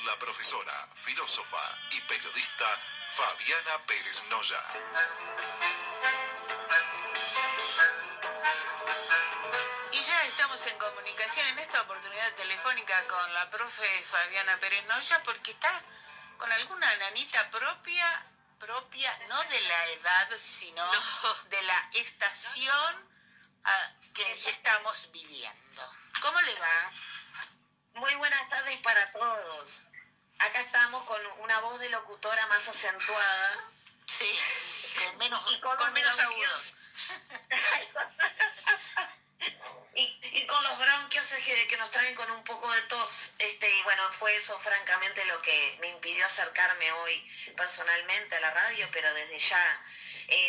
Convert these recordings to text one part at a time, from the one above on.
la profesora, filósofa y periodista Fabiana Pérez Noya. Y ya estamos en comunicación en esta oportunidad telefónica con la profe Fabiana Pérez Noya, porque está con alguna nanita propia, no de la edad, sino de la estación que estamos viviendo. ¿Cómo le va? Muy buenas tardes para todos. Acá estamos con una voz de locutora más acentuada. Sí, con menos agudos. y con los bronquios que nos traen con un poco de tos. Y bueno, fue eso francamente lo que me impidió acercarme hoy personalmente a la radio, pero desde ya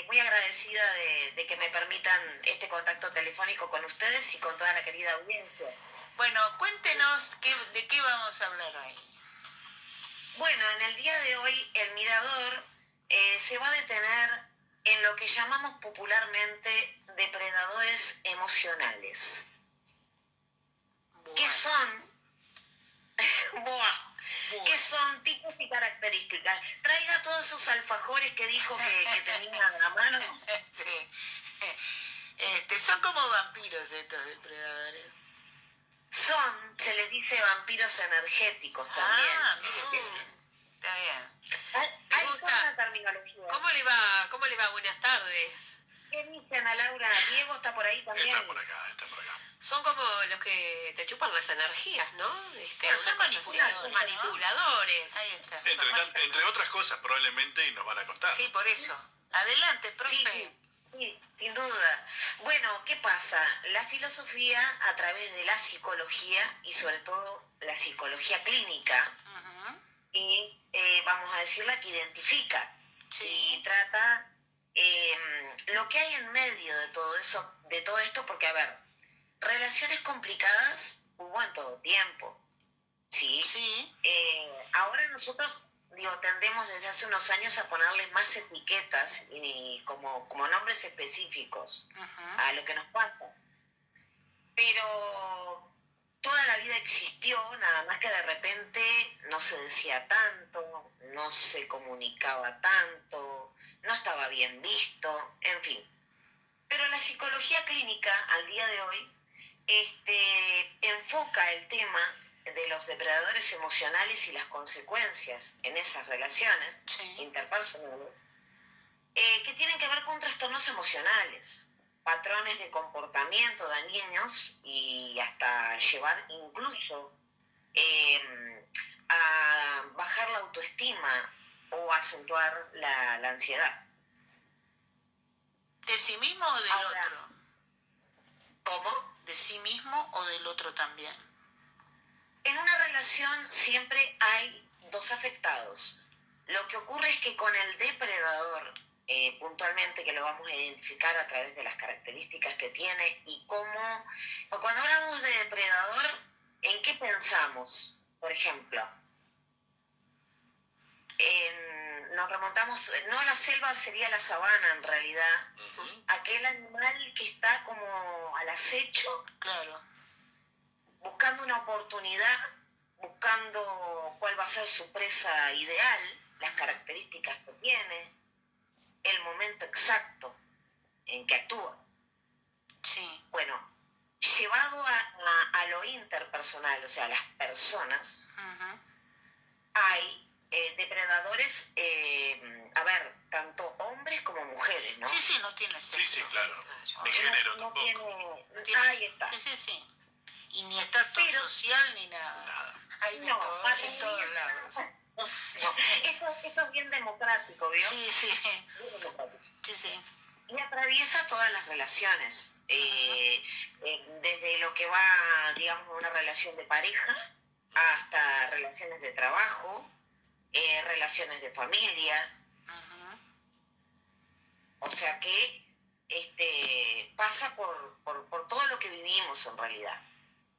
muy agradecida de que me permitan este contacto telefónico con ustedes y con toda la querida audiencia. Bueno, cuéntenos de qué vamos a hablar hoy. Bueno, en el día de hoy el Mirador se va a detener en lo que llamamos popularmente depredadores emocionales. ¿Qué son? ¿Qué son tipos y características? Traiga todos esos alfajores que dijo que tenía a la mano. Sí. Son como vampiros estos depredadores. Se les dice vampiros energéticos también. Ah, bien. Está bien. Hay toda una terminología. ¿Cómo le va? Buenas tardes. ¿Qué dicen a Laura? Diego está por ahí también. Está por acá. Son como los que te chupan las energías, ¿no? Pero son manipuladores, ¿no? Manipuladores. Ahí está. Entre otras cosas, probablemente, y nos van a contar. Sí, por eso. Adelante, profe. Sí, sin duda. Bueno, ¿qué pasa? La filosofía, a través de la psicología, y sobre todo la psicología clínica, y vamos a decir la que identifica, y trata lo que hay en medio de todo eso, de todo esto, porque, a ver, relaciones complicadas hubo en todo tiempo, ¿sí? Sí. Ahora nosotros tendemos desde hace unos años a ponerles más etiquetas y como nombres específicos a lo que nos pasa. Pero toda la vida existió, nada más que de repente no se decía tanto, no se comunicaba tanto, no estaba bien visto, en fin. Pero la psicología clínica, al día de hoy, enfoca el tema de los depredadores emocionales y las consecuencias en esas relaciones interpersonales, que tienen que ver con trastornos emocionales, patrones de comportamiento dañinos y hasta llevar incluso a bajar la autoestima o acentuar la ansiedad. ¿De sí mismo o del otro? ¿Cómo? ¿De sí mismo o del otro también? En una relación siempre hay dos afectados. Lo que ocurre es que con el depredador, puntualmente, que lo vamos a identificar a través de las características que tiene y cómo... Cuando hablamos de depredador, ¿en qué pensamos? Por ejemplo, nos remontamos, no a la selva, sería la sabana en realidad, aquel animal que está como al acecho, claro, buscando una oportunidad, buscando cuál va a ser su presa ideal, las características que tiene, el momento exacto en que actúa. Sí. Bueno, llevado a lo interpersonal, o sea, a las personas, hay depredadores, tanto hombres como mujeres, ¿no? Sí, no tiene sexo. Sí, claro. De género no tampoco. tiene, ahí está. Sí. Y ni estatus social ni nada. Hay de todo, en todos lados. Esto es bien democrático, ¿vio? Sí. Bien democrático. Sí. Y atraviesa todas las relaciones, desde lo que va, digamos, una relación de pareja, hasta relaciones de trabajo, relaciones de familia. O sea que pasa por todo lo que vivimos en realidad.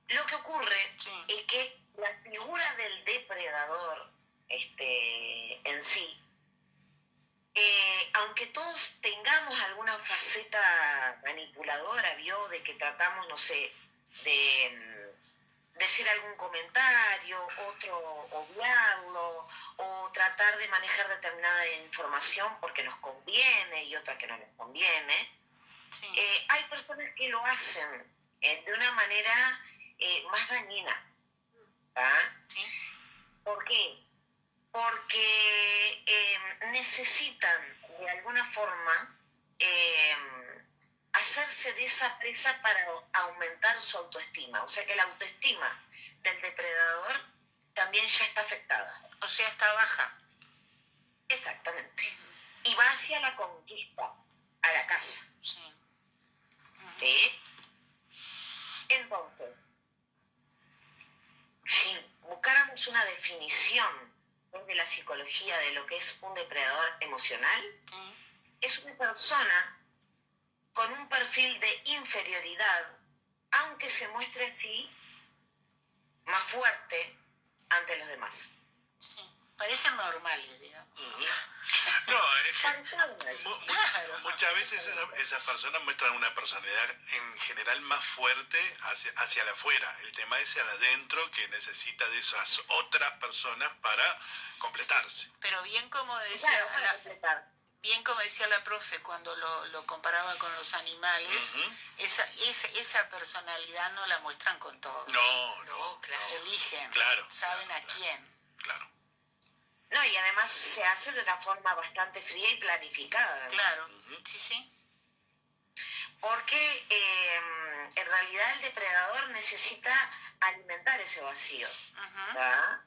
Lo que ocurre es que la figura del depredador en sí, aunque todos tengamos alguna faceta manipuladora, de que tratamos, no sé, de decir algún comentario, otro obviarlo, o tratar de manejar determinada información porque nos conviene y otra que no nos conviene. Sí. Hay personas que lo hacen de una manera más dañina. Sí. ¿Por qué? Porque necesitan de alguna forma hacerse de esa presa para aumentar su autoestima. O sea que la autoestima del depredador también ya está afectada. O sea, está baja. Exactamente. Y va hacia la conquista, a la caza. Sí. ¿Sí? Entonces, si buscáramos una definición de la psicología de lo que es un depredador emocional, es una persona con un perfil de inferioridad, aunque se muestre así más fuerte ante los demás. Sí. Parecen normales, digamos. No, es que Claro. muchas veces esas personas muestran una personalidad en general más fuerte hacia la afuera. El tema es hacia adentro, que necesita de esas otras personas para completarse. Pero bien como decía, Claro, para completar. bien como decía la profe cuando lo comparaba con los animales, esa personalidad no la muestran con todo. No, claro. Eligen, Claro, saben claro, a quién. Claro. No, y además se hace de una forma bastante fría y planificada, ¿no? Claro, sí. Porque en realidad el depredador necesita alimentar ese vacío. ¿Verdad?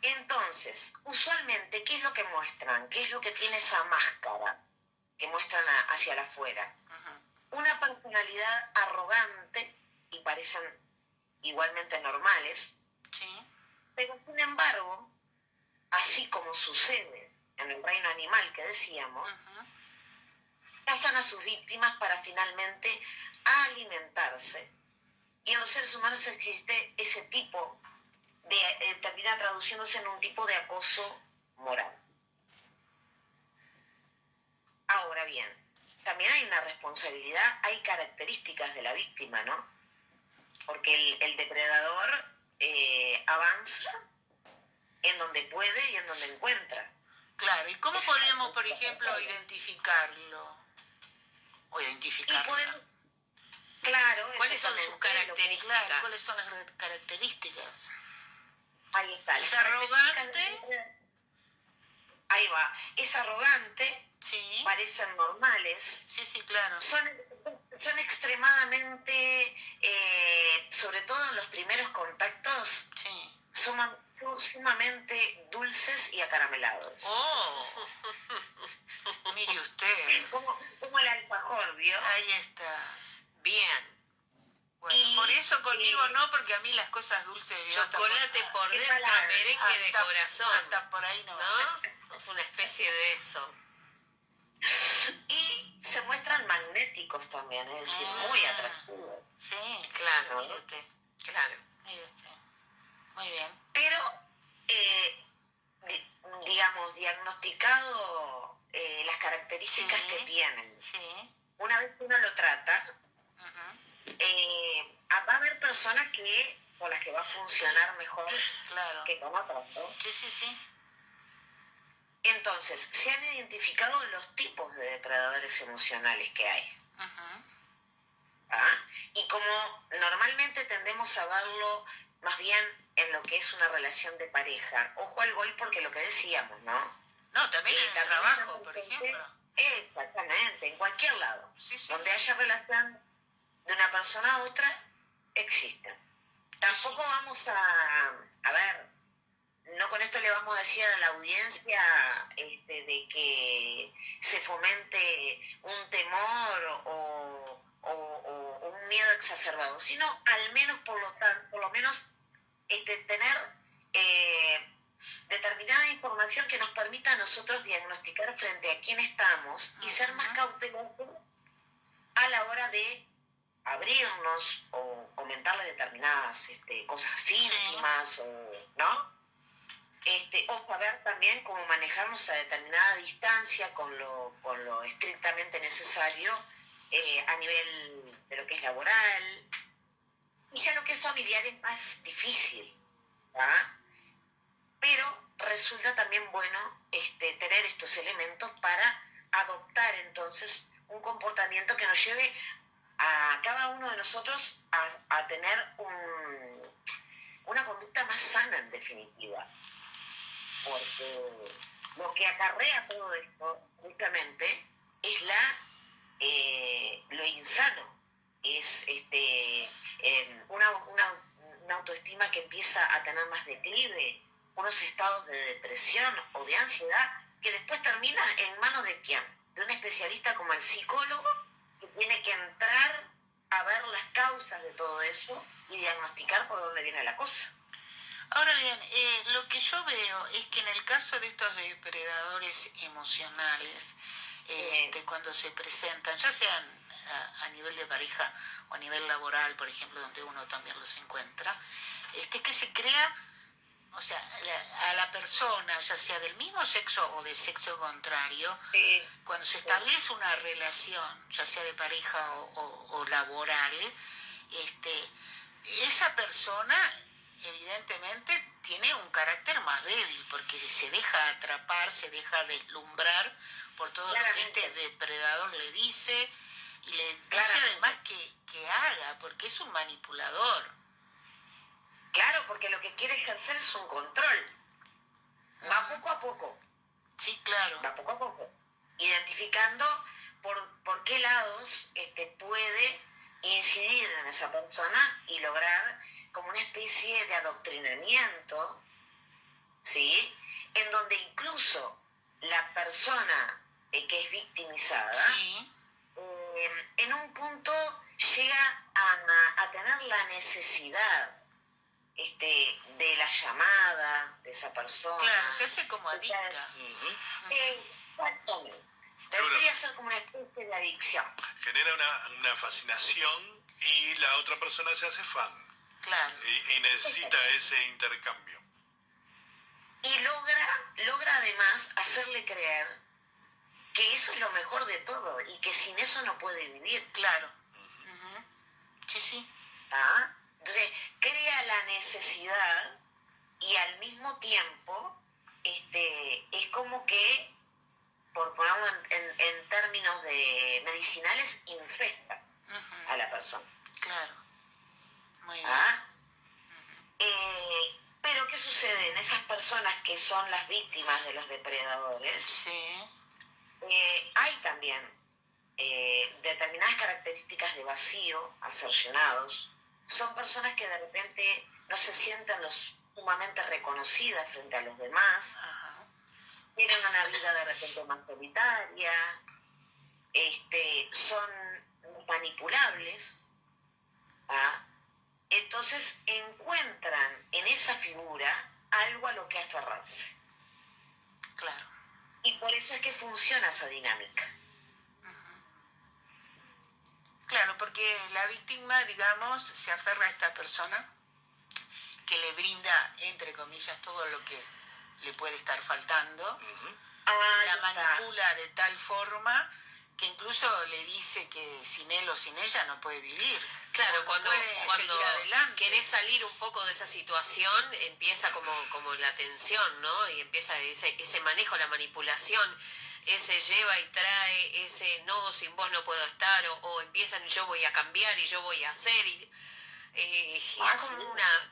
Entonces, usualmente, ¿qué es lo que muestran? ¿Qué es lo que tiene esa máscara que muestran hacia la afuera? Una personalidad arrogante, y parecen igualmente normales, pero sin embargo, así como sucede en el reino animal que decíamos, cazan a sus víctimas para finalmente alimentarse. Y en los seres humanos existe ese tipo termina traduciéndose en un tipo de acoso moral. Ahora bien, también hay una responsabilidad, hay características de la víctima, ¿no? Porque el depredador avanza en donde puede y en donde encuentra. Claro, ¿y cómo podemos, por ejemplo, identificarlo? O identificarlo. Claro, ¿cuáles son sus características? Claro, ¿cuáles son las características? Ahí está. Es arrogante. Ahí va. Es arrogante. Sí. Parecen normales. Sí, claro. Son extremadamente, sobre todo en los primeros contactos, sumamente dulces y acaramelados. ¡Oh! Mire usted. Como el alfajor, ¿vio? Ahí está. Bien. Bueno, por eso conmigo no, porque a mí las cosas dulces... Chocolate por dentro, merengue de corazón. Hasta por ahí no. Es una especie de eso. Y se muestran magnéticos también, es decir, muy atractivos. Sí, claro. Mire usted. Claro. Mire usted. Muy bien. Pero, digamos, diagnosticado las características que tienen. Una vez que uno lo trata, va a haber personas con las que va a funcionar mejor que con otras, ¿no? Sí. Entonces, se han identificado los tipos de depredadores emocionales que hay. Y como normalmente tendemos a verlo más bien en lo que es una relación de pareja, ojo al gol porque lo que decíamos, ¿no? No, también en el trabajo, por ejemplo. Exactamente, en cualquier lado. Donde haya relación de una persona a otra, existen. Tampoco vamos a ver, no con esto le vamos a decir a la audiencia de que se fomente un temor o un miedo exacerbado, sino al menos por lo menos tener determinada información que nos permita a nosotros diagnosticar frente a quién estamos y ser más cautelosos a la hora de abrirnos o comentarle determinadas cosas íntimas, ¿no? O saber también cómo manejarnos a determinada distancia con lo estrictamente necesario a nivel de lo que es laboral. Y ya lo que es familiar es más difícil, ¿tá? Pero resulta también bueno tener estos elementos para adoptar entonces un comportamiento que nos lleve a cada uno de nosotros a tener una conducta más sana en definitiva, porque lo que acarrea todo esto justamente es lo insano, es una autoestima que empieza a tener más declive, unos estados de depresión o de ansiedad que después termina en manos de quién, de un especialista como el psicólogo, que tiene que entrar a ver las causas de todo eso y diagnosticar por dónde viene la cosa. Ahora bien, lo que yo veo es que en el caso de estos depredadores emocionales, cuando se presentan, ya sean a nivel de pareja o a nivel laboral, por ejemplo, donde uno también los encuentra, que se crea, o sea, a la persona, ya sea del mismo sexo o de sexo contrario, cuando se establece una relación, ya sea de pareja o laboral, esa persona evidentemente tiene un carácter más débil porque se deja atrapar, se deja deslumbrar por todo lo que este depredador le dice y le dice además que haga, porque es un manipulador. Claro, porque lo que quiere ejercer es un control. Va poco a poco. Sí, claro. Va poco a poco. Identificando por qué lados puede incidir en esa persona y lograr como una especie de adoctrinamiento, ¿sí? En donde incluso la persona que es victimizada, sí, en un punto llega a tener la necesidad de la llamada de esa persona. Claro, se hace como adicta. Exactamente. Debería ser como una especie de adicción. Genera una fascinación y la otra persona se hace fan. Claro. Y necesita ese intercambio. Y logra además hacerle creer que eso es lo mejor de todo y que sin eso no puede vivir. Claro. Sí, sí. ¿Ah? Entonces, crea la necesidad y al mismo tiempo es como que, por ponerlo en términos de medicinales, infecta a la persona. Claro. Muy bien. ¿Ah? Pero ¿qué sucede en esas personas que son las víctimas de los depredadores? Sí. Hay también determinadas características de vacío al ser llenados. Son personas que de repente no se sienten lo sumamente reconocidas frente a los demás. Ajá. Tienen una vida de repente más solitaria. Son manipulables. ¿Ah? Entonces encuentran en esa figura algo a lo que aferrarse. Claro. Y por eso es que funciona esa dinámica. Claro, porque la víctima, digamos, se aferra a esta persona que le brinda, entre comillas, todo lo que le puede estar faltando. La manipula de tal forma que incluso le dice que sin él o sin ella no puede vivir. Claro, cuando querés salir un poco de esa situación, empieza como la tensión, ¿no? Y empieza ese manejo, la manipulación, ese lleva y trae, ese no, sin vos no puedo estar, o empiezan yo voy a cambiar y yo voy a hacer, y es como una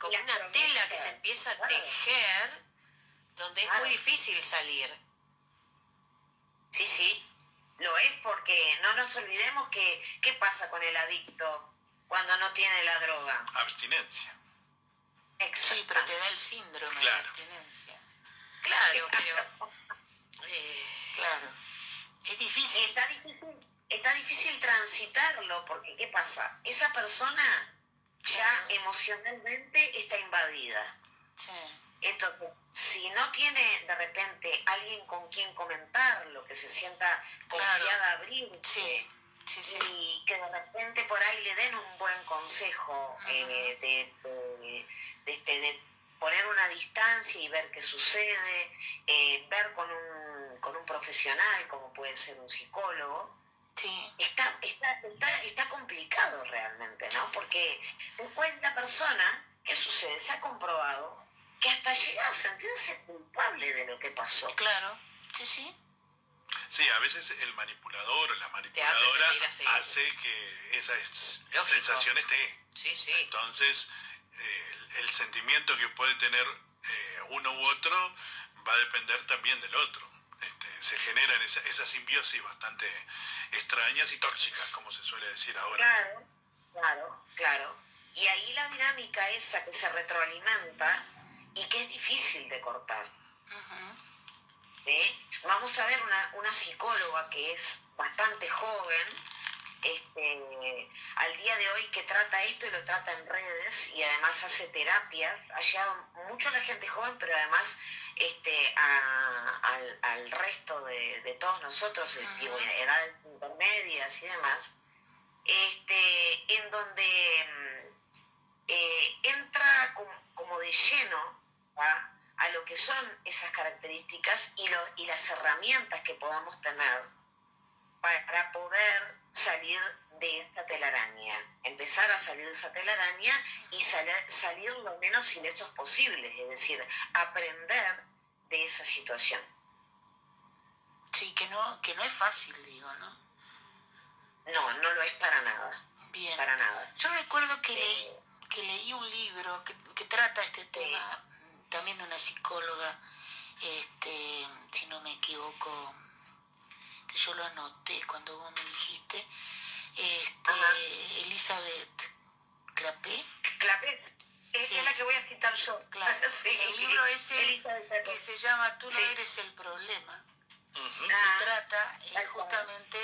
tela que se empieza a tejer, donde es muy difícil salir. Sí, sí, lo es, porque no nos olvidemos que ¿qué pasa con el adicto cuando no tiene la droga? Abstinencia. Exacto. Sí, pero te da el síndrome de abstinencia. Claro, pero... claro, es difícil. Está difícil transitarlo, porque ¿qué pasa? Esa persona ya emocionalmente está invadida. Sí. Entonces, si no tiene de repente alguien con quien comentarlo, que se sienta confiada a abrirse, y que de repente por ahí le den un buen consejo de poner una distancia y ver qué sucede, ver con un profesional como puede ser un psicólogo, Sí. Está complicado realmente, ¿no? Porque después la persona, ¿qué sucede? Se ha comprobado que hasta llega a sentirse culpable de lo que pasó. Claro, sí, sí. Sí, a veces el manipulador o la Te manipuladora hace sentir así. hace que esa Lógico. sensación esté. Sí, sí. Entonces, el sentimiento que puede tener uno u otro va a depender también del otro. Se generan esas simbiosis bastante extrañas y tóxicas, como se suele decir ahora. Claro. Y ahí la dinámica esa que se retroalimenta y que es difícil de cortar. Ujú. ¿Sí? Vamos a ver una psicóloga que es bastante joven, al día de hoy, que trata esto y lo trata en redes y además hace terapias. Ha llegado mucho a la gente joven, pero además al resto de todos nosotros, digo, edades intermedias y demás, en donde entra como de lleno, ¿va?, a lo que son esas características y las herramientas que podamos tener para poder salir de esta telaraña, empezar a salir de esa telaraña y salir lo menos ilesos posibles, es decir, aprender de esa situación. Sí, que no es fácil, digo, ¿no? No lo es para nada. Bien. Para nada. Yo recuerdo que leí un libro que trata este tema, también de una psicóloga, si no me equivoco, que yo lo anoté cuando vos me dijiste, Elizabeth Clapé. Clapés, es la que voy a citar yo. Claro, Sí. el libro ese Elizabeth que se llama Tú no eres el problema. Ujú. Que trata justamente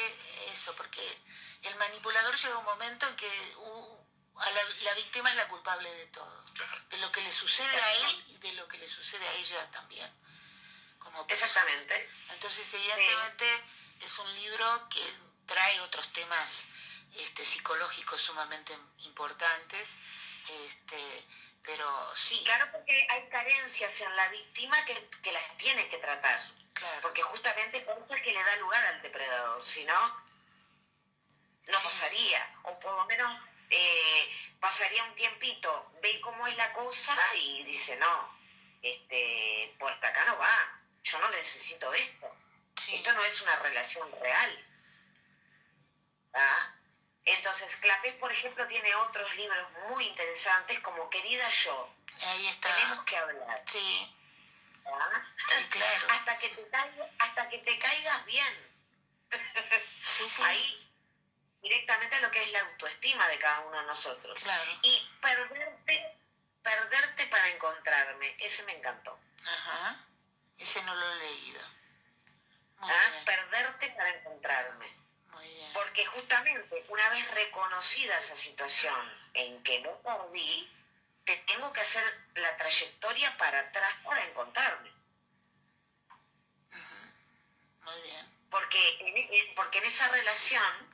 eso, porque el manipulador llega un momento en que la víctima es la culpable de todo, Claro. de lo que le sucede a él y de lo que le sucede a ella también, como persona. Exactamente. Entonces, evidentemente, es un libro que trae otros temas psicológicos sumamente importantes, pero sí. Claro, porque hay carencias en la víctima que las tiene que tratar. Claro. Porque justamente por eso es que le da lugar al depredador, si no, no pasaría, o por lo menos pasaría un tiempito, ve cómo es la cosa y dice, no, por acá no va, yo no necesito esto, esto no es una relación real. ¿Ah? Entonces, Clapés, por ejemplo, tiene otros libros muy interesantes como Querida Yo, ahí está. Tenemos que hablar. Sí. ¿Ah? Sí, claro. hasta que te caigas bien. Sí. Ahí directamente lo que es la autoestima de cada uno de nosotros. Claro. Y perderte para encontrarme, ese me encantó. Ajá. Ese no lo he leído. Muy bien. Perderte para encontrarme. Muy bien. Porque justamente una vez reconocida esa situación en que no perdí, te tengo que hacer la trayectoria para atrás para encontrarme. Muy bien. Porque en esa relación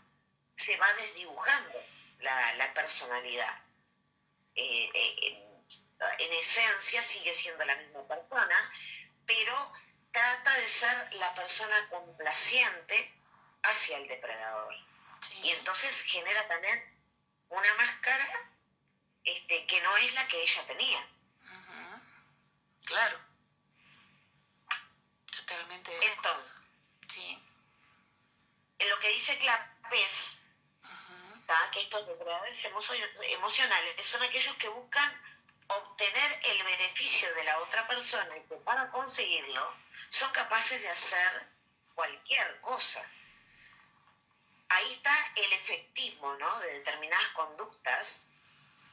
se va desdibujando la personalidad. En esencia sigue siendo la misma persona, pero trata de ser la persona complaciente hacia el depredador. Sí. Y entonces genera también una máscara que no es la que ella tenía. Uh-huh. Claro. Totalmente. Entonces, sí. En lo que dice Clapés, que estos depredadores emocionales son aquellos que buscan obtener el beneficio de la otra persona y que para conseguirlo son capaces de hacer cualquier cosa. Ahí está el efectismo, ¿no?, de determinadas conductas.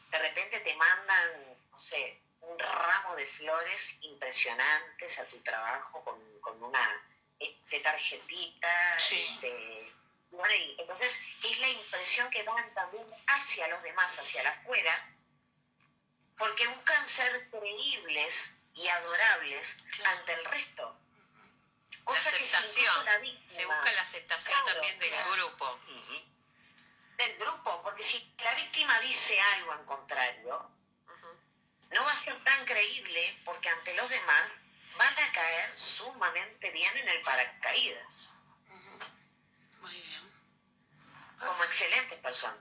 De repente te mandan, no sé, un ramo de flores impresionantes a tu trabajo con una tarjetita. Sí. Bueno, y entonces es la impresión que dan también hacia los demás, hacia la afuera, porque buscan ser creíbles y adorables ante el resto. Cosa la aceptación, se busca la aceptación también del grupo. Del grupo, porque si la víctima dice algo en contrario, no va a ser tan creíble porque ante los demás van a caer sumamente bien en el paracaídas. Muy bien. como excelentes personas.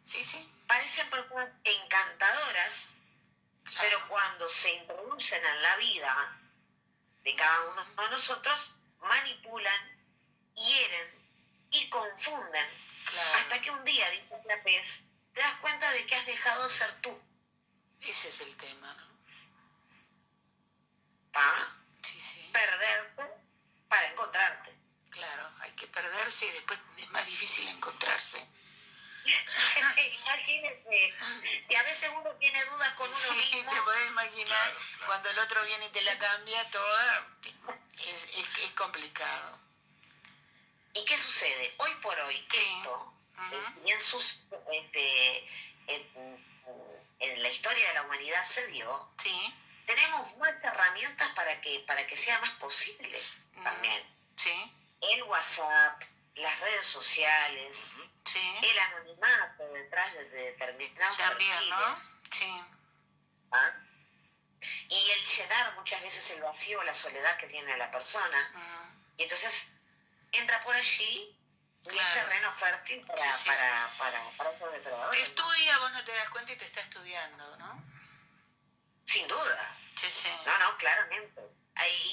Sí, sí. Parecen personas encantadoras, Claro. pero cuando se introducen en la vida de cada uno de nosotros, manipulan, hieren y confunden. Claro. Hasta que un día, dice la pez, te das cuenta de que has dejado de ser tú. Ese es el tema, ¿no? ¿Ah? Sí, sí. Perderte para encontrarte. Claro, hay que perderse y después es más difícil encontrarse. Imagínese, si a veces uno tiene dudas con uno Sí, mismo. te podés imaginar, Claro. cuando el otro viene y te la cambia toda, es complicado. ¿Y qué sucede? Hoy por hoy, Sí. esto, Ujú. y en la historia de la humanidad se dio, Sí. tenemos más herramientas para que sea más posible también. Sí, El WhatsApp, las redes sociales, sí. el anonimato detrás de determinados También, ¿no? perfiles, Sí. ¿ah? Y el llenar muchas veces el vacío, la soledad que tiene la persona. Ujú. Y entonces entra por allí un Claro. terreno fértil para estos Te depredadores, ¿no? estudia, vos no te das cuenta y te está estudiando, ¿no? Sin duda. Sí, sí. No, claramente.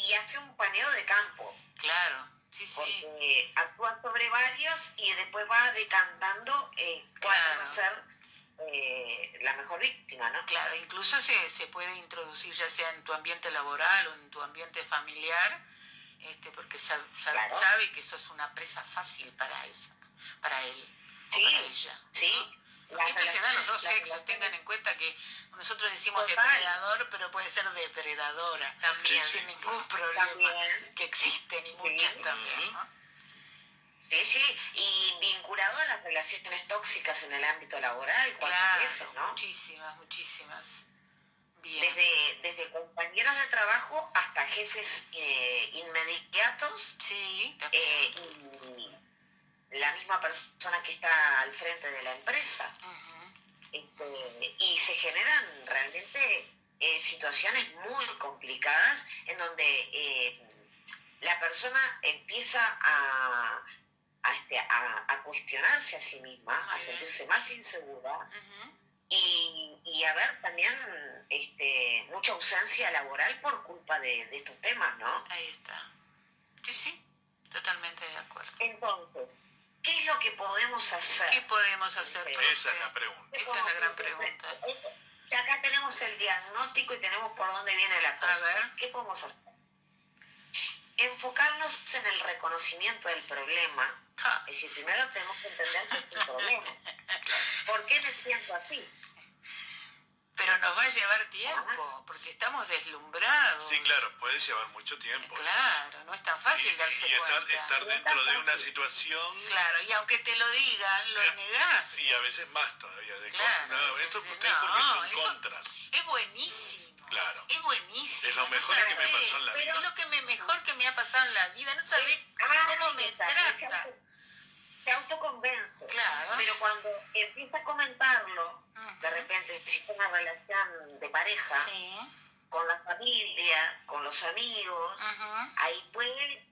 Y hace un paneo de campo, Claro. Sí, sí. porque actúa sobre varios y después va decantando cuál Claro. va a ser la mejor víctima, ¿no? Claro, incluso se puede introducir ya sea en tu ambiente laboral o en tu ambiente familiar, porque Claro. sabe que sos una presa fácil para él o Sí, para ella. sí. Porque esto se da a los dos las sexos, relaciones- tengan en cuenta que nosotros decimos Total. depredador, pero puede ser depredadora También. sin ningún problema, También. que existen y Sí. muchas también, ¿no? Sí, y vinculado a las relaciones tóxicas en el ámbito laboral, cuántas Claro, veces, ¿no? muchísimas. Bien. Desde compañeros de trabajo hasta jefes inmediatos, Sí, también. y la misma persona que está al frente de la empresa. Ujú. Y se generan realmente situaciones muy complicadas en donde la persona empieza a cuestionarse a sí misma, Muy a bien. sentirse más insegura Ujú. y a ver también mucha ausencia laboral por culpa de estos temas, ¿no? Ahí está. Sí, totalmente de acuerdo. Entonces, ¿qué es lo que podemos hacer? ¿Qué podemos hacer? Esa es la pregunta. Esa es la gran pregunta. Ya acá tenemos el diagnóstico y tenemos por dónde viene la cosa. A ver. ¿Qué podemos hacer? Enfocarnos en el reconocimiento del problema. Ja. Es decir, primero tenemos que entender que es un problema. ¿Por qué me siento así? Pero nos va a llevar tiempo, porque estamos deslumbrados. Sí, claro, puede llevar mucho tiempo. Claro, no es tan fácil darse y cuenta. estar dentro de una situación. Claro, y aunque te lo digan, lo negás. Y a veces más todavía. Claro, No, sí, esto sí, ustedes no, porque son eso- contras. Es buenísimo. Claro. Es buenísimo. Es lo no mejor que me sabés, pasó en la vida. Es lo que mejor que me ha pasado en la vida. No sabés cómo me está, trata. se autoconvence. Claro. Pero cuando empieza a comentarlo, Ujú. de repente, si es una relación de pareja, Sí. con la familia, con los amigos, Ujú. ahí puede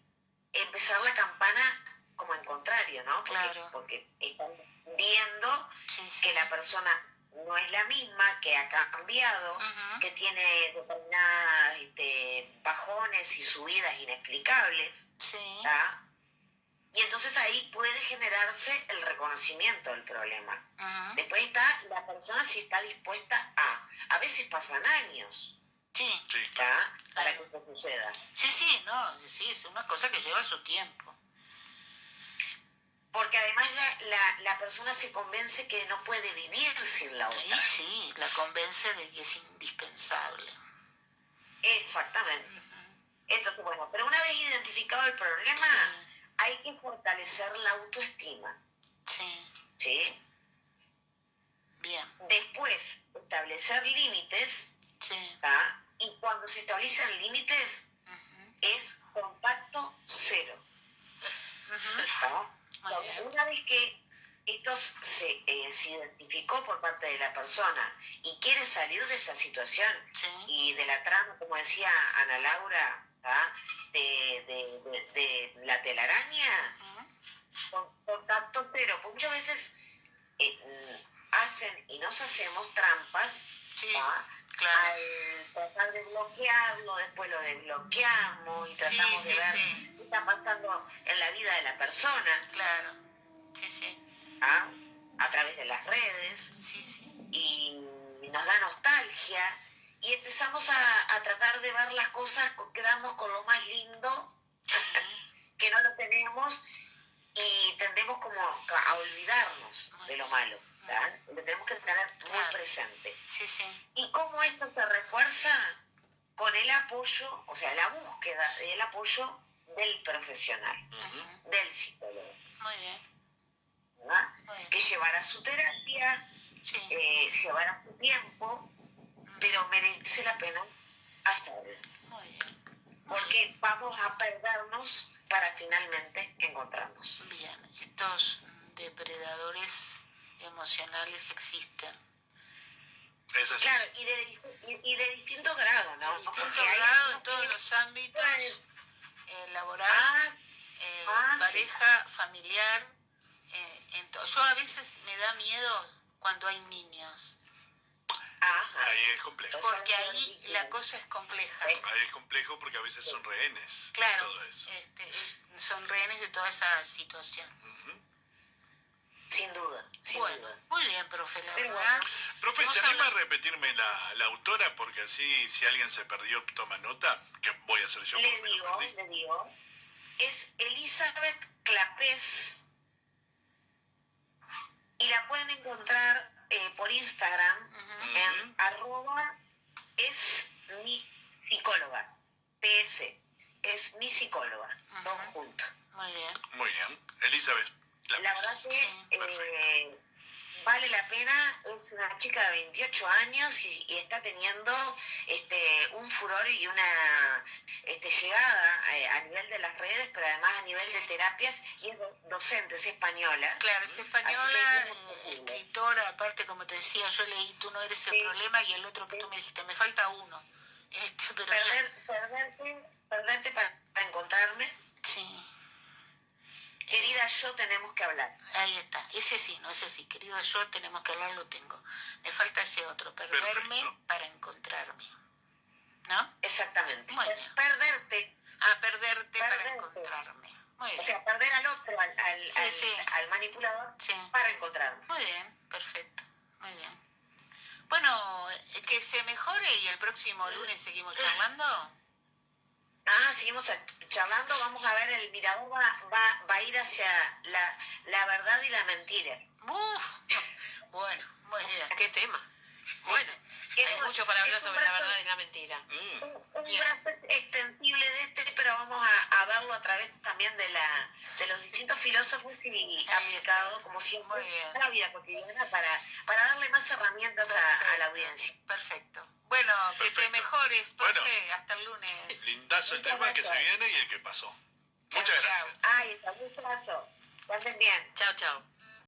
empezar la campana como en contrario, ¿no? Claro. Porque están viendo Sí, sí. que la persona no es la misma, que ha cambiado, Ujú. que tiene determinadas bajones y subidas inexplicables, Sí. ¿tá? Y entonces ahí puede generarse el reconocimiento del problema. Ujú. Después está la persona si está dispuesta a veces pasan años, Sí. Sí, claro. ¿tá? Para que esto suceda. Sí, no, sí, es una cosa que lleva su tiempo. Porque además la persona se convence que no puede vivir sin la Y otra. sí, la convence de que es indispensable. Exactamente. Ujú. Entonces, bueno, pero una vez identificado el problema, hay que fortalecer la autoestima, Sí, ¿sí? bien, Después, establecer límites, sí. ¿tá? Y cuando se establecen límites, Ujú. es contacto cero, Ujú. ¿tá? Muy bien. Una vez que esto se identificó por parte de la persona y quiere salir de esta situación Sí. y de la trama, como decía Ana Laura, ¿tá? de la telaraña, Ujú. contacto cero. Porque muchas veces hacen y nos hacemos trampas, Sí, ¿va? claro. Al tratar de bloquearlo, después lo desbloqueamos y tratamos de ver qué está pasando en la vida de la persona, Claro. Sí. ¿ah? A través de las redes, Sí. y nos da nostalgia y empezamos a tratar de ver las cosas, quedamos con lo más lindo que no lo tenemos y tendemos como a olvidarnos de lo malo, ¿verdad? Lo tenemos que tener muy presente. Sí. ¿Y cómo esto se refuerza? Con el apoyo, o sea, la búsqueda del apoyo del profesional, del psicólogo. Muy bien. ¿Verdad? Que llevará su terapia, llevará su tiempo, pero merece la pena hacerlo. Muy bien. Porque vamos a perdernos para finalmente encontrarnos. Bien, estos depredadores emocionales existen. Es así. Claro, y de distinto grado, ¿no? De distinto Porque hay grado en todos los ámbitos, laboral, pareja, familiar. Yo a veces me da miedo cuando hay niños. Ajá. Ahí es complejo. Porque ahí la cosa es compleja. Ahí es complejo porque a veces son rehenes. Claro, Todo eso. son rehenes de toda esa situación. Sin duda, sin Bueno, duda. muy bien, profe, la Pero verdad. bueno. Profe, ¿se anima a repetirme la autora? Porque así, si alguien se perdió, toma nota, que voy a hacer yo porque me lo perdí. Le digo. Es Elizabeth Clapés y la pueden encontrar por Instagram en @esmisicóloga. PS, es mi psicóloga, todo junto. Muy bien. Muy bien. Elizabeth. La verdad que vale la pena, es una chica de 28 años y está teniendo un furor y una llegada a nivel de las redes, pero además a nivel de terapias, y es docente, es española. Claro, es española, escritora, aparte como te decía, yo leí Tú no eres el problema y el otro que tú me dijiste, me falta uno. Pero Perderte para encontrarme. Sí. Querida yo, tenemos que hablar. Ahí está, ese sí, querido yo, tenemos que hablar, lo tengo. Me falta ese otro, perderme para encontrarme. ¿No? Exactamente. Muy bien. Perderte. Perderte para encontrarme. Muy bien. O sea, perder al otro, al manipulador, para encontrarme. Muy bien, perfecto. Muy bien. Bueno, que se mejore y el próximo lunes seguimos charlando. Seguimos charlando, vamos a ver, el mirador va a ir hacia la verdad y la mentira. Bueno, muy bien. ¿Qué tema? Bueno, hay mucho para hablar sobre la verdad y la mentira. Un brazo extensible de pero vamos a verlo a través también de los distintos filósofos y aplicado, como siempre, a la vida cotidiana para darle más herramientas a la audiencia. Perfecto. Bueno, que te mejores, profe, hasta el lunes. Lindazo el tema que se viene y el que pasó. Muchas gracias. Está, un abrazo. Que anden bien. Chao.